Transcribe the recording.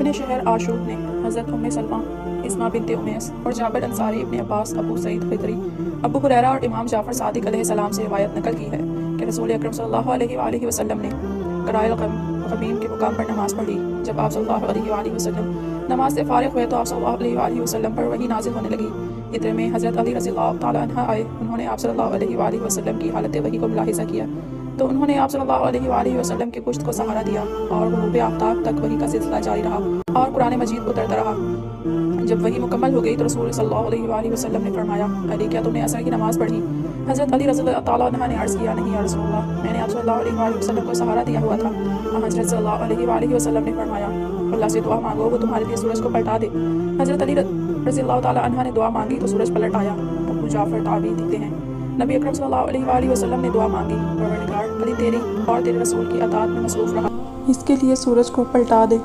ابن شہر آشوب نے حضرت ام سلمہ اسماء بنت امیس اور جابر انصاری ابن عباس ابو سعید خدری ابو ہریرہ اور امام جعفر صادق علیہ السلام سے روایت نقل کی ہے کہ رسول اکرم صلی اللہ علیہ وآلہ وسلم نے قرائے الغمیم کے مقام پر نماز پڑھی۔ جب آپ صلی اللہ علیہ وآلہ وسلم نماز سے فارغ ہوئے تو آپ صلی اللہ علیہ وآلہ وسلم پر وحی نازل ہونے لگی۔ اتنے میں حضرت علی رضی اللہ تعالیٰ عنہ آئے۔ انہوں نے آپ صلی اللہ علیہ وآلہ وسلم کی حالت وحی کو ملاحظہ کیا تو انہوں نے آپ صلی اللہ علیہ وآلہ وسلم کے پشت کو سہارا دیا اور غروب آفتاب تک وحی کا سلسلہ جاری رہا اور قرآن مجید اترتا رہا۔ جب وحی مکمل ہو گئی تو رسول صلی اللہ علیہ وآلہ وسلم نے فرمایا، علی کیا تم نے عصر کی نماز پڑھی؟ حضرت علی رضی اللہ تعالیٰ عنہ نے عرض کیا، نہیں یا رسول اللہ، میں نے آپ صلی اللہ علیہ وآلہ وسلم کو سہارا دیا ہوا تھا۔ حضرت صلی اللہ علیہ وآلہ وسلم نے فرمایا، اللہ سے دعا مانگو وہ تمہارے لیے سورج کو پلٹا دے۔ حضرت علی رضی اللہ تعالیٰ عنہ نے دعا مانگی تو سورج پلٹ آیا۔ ابو جعفر تابعی لکھتے ہیں، نبی اکرم صلی اللہ علیہ وآلہ وسلم نے دعا مانگی، پروردگار علی تیری اور تیرے رسول کی اطاعت میں مصروف رہا، اس کے لیے سورج کو پلٹا دے۔